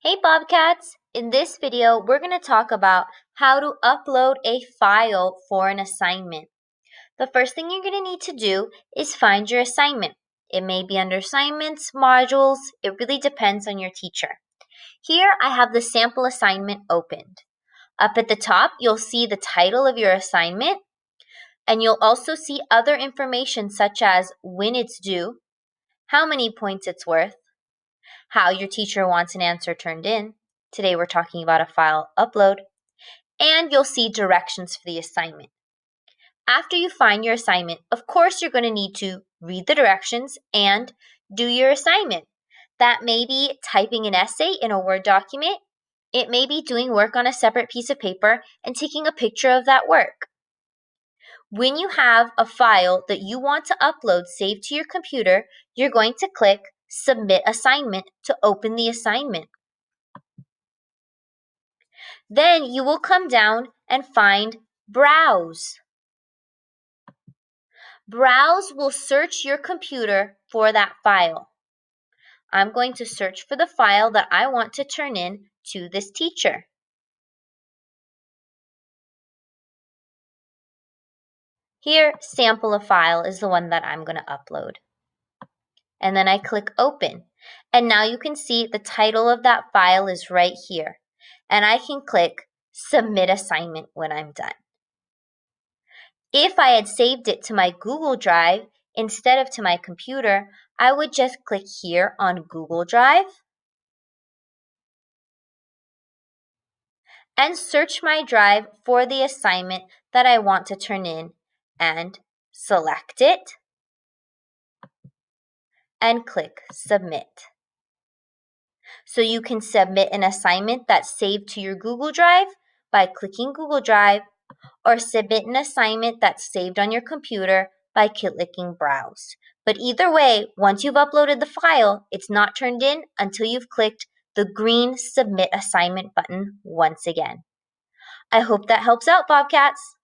Hey Bobcats! In this video, we're going to talk about how to upload a file for an assignment. The first thing you're going to need to do is find your assignment. It may be under assignments, modules, it really depends on your teacher. Here I have the sample assignment opened. Up at the top, you'll see the title of your assignment, and you'll also see other information such as when it's due, how many points it's worth, how your teacher wants an answer turned in. Today we're talking about a file upload. And you'll see directions for the assignment. After you find your assignment, of course you're going to need to read the directions and do your assignment. That may be typing an essay in a Word document. It may be doing work on a separate piece of paper and taking a picture of that work. When you have a file that you want to upload saved to your computer, you're going to click Submit Assignment to open the assignment. Then you will come down and find Browse. Browse will search your computer for that file. I'm going to search for the file that I want to turn in to this teacher. Here, sample a file is the one that I'm going to upload. And then I click Open. And now you can see the title of that file is right here. And I can click Submit Assignment when I'm done. If I had saved it to my Google Drive instead of to my computer, I would just click here on Google Drive and search my drive for the assignment that I want to turn in and select it and click Submit. So you can submit an assignment that's saved to your Google Drive by clicking Google Drive, or submit an assignment that's saved on your computer by clicking Browse. But either way, once you've uploaded the file, it's not turned in until you've clicked the green Submit Assignment button once again. I hope that helps out, Bobcats.